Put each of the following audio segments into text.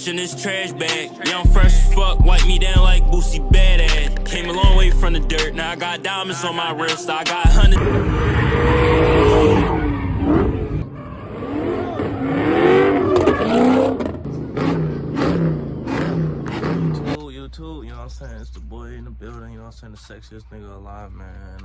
In this trash bag, yeah, I'm fresh as fuck, wipe me down like Boosie Badass. Came a long way from the dirt, now I got diamonds on my wrist, I got hundreds. YouTube, you know what I'm saying? It's the boy in the building, you know what I'm saying? The sexiest nigga alive, man.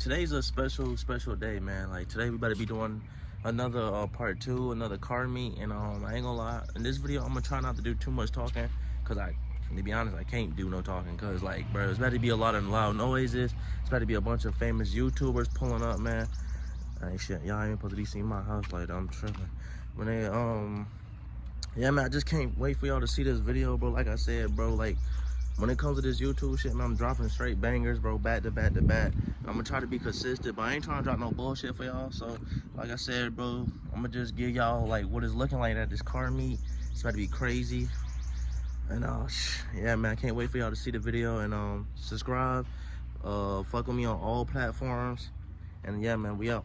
Today's a special day, man. Like, today we better be doing another part 2, another car meet, and I ain't gonna lie, in this video I'm gonna try not to do too much talking, because to be honest, I can't do no talking, because like, bro, there's about to be a lot of loud noises. It's about to be a bunch of famous YouTubers pulling up, man. Hey, shit, y'all ain't supposed to be seeing my house like that. I'm tripping. When they yeah, man, I just can't wait for y'all to see this video, bro. Like I said, bro, like, when it comes to this YouTube shit, man, I'm dropping straight bangers, bro, back to back to back. I'm gonna try to be consistent, but I ain't trying to drop no bullshit for y'all. So, like I said, bro, I'm gonna just give y'all, like, what it's looking like at this car meet. It's about to be crazy. And, yeah, man, I can't wait for y'all to see the video. And, subscribe. Fuck with me on all platforms. And, yeah, man, we out.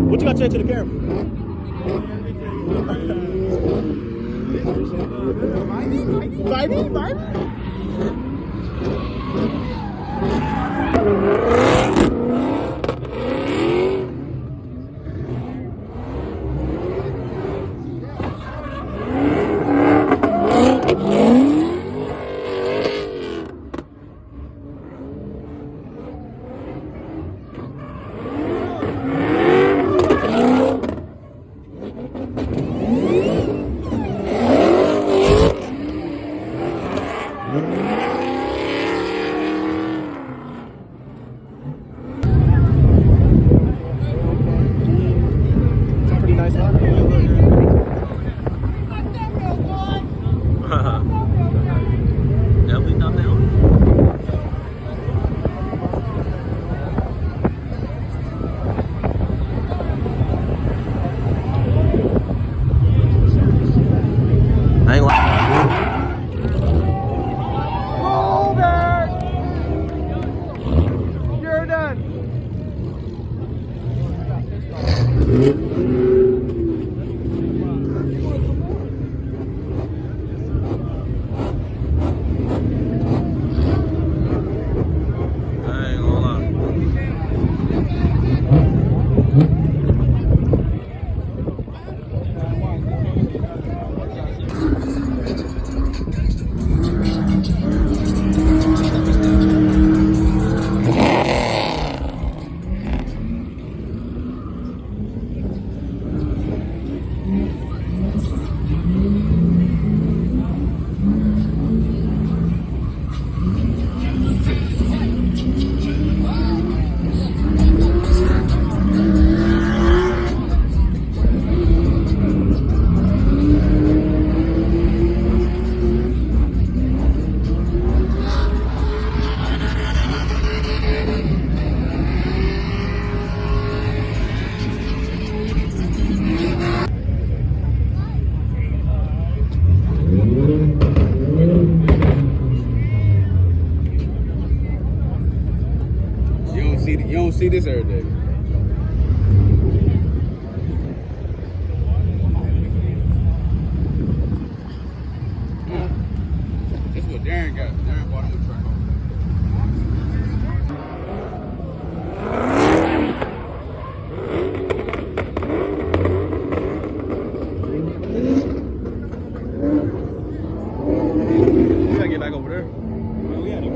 What you got to say to the camera? Vibey? see this every day. That's what Darren got. Darren bought him a truck over there. We gotta get back over there. We had to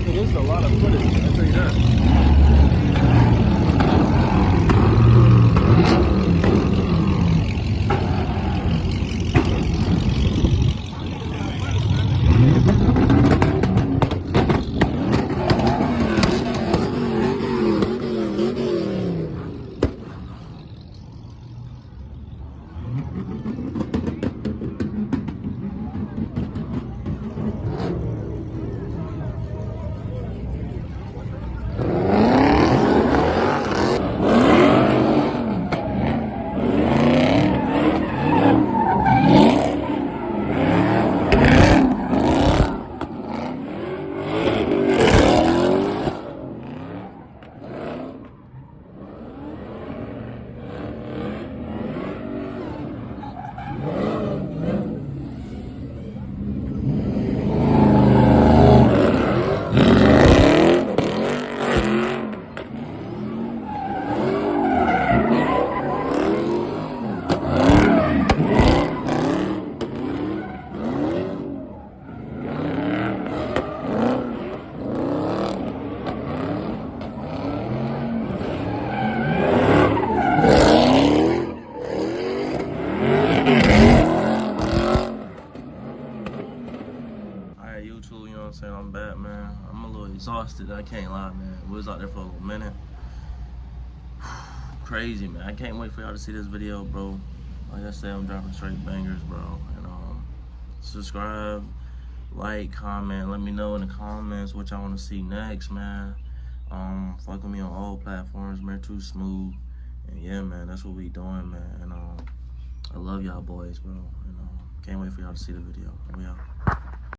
This is a lot of footage, I'll tell you that. know what I'm saying? I'm back, man. I'm a little exhausted, I can't lie, man. We was out there for a little minute. Crazy, man. I can't wait for y'all to see this video, bro. Like I said, I'm dropping straight bangers, bro. And subscribe, like, comment. Let me know in the comments what y'all want to see next, man. Fuck with me on all platforms, man. Too smooth. And yeah, man, that's what we doing, man. And I love y'all boys, bro. And can't wait for y'all to see the video. We out.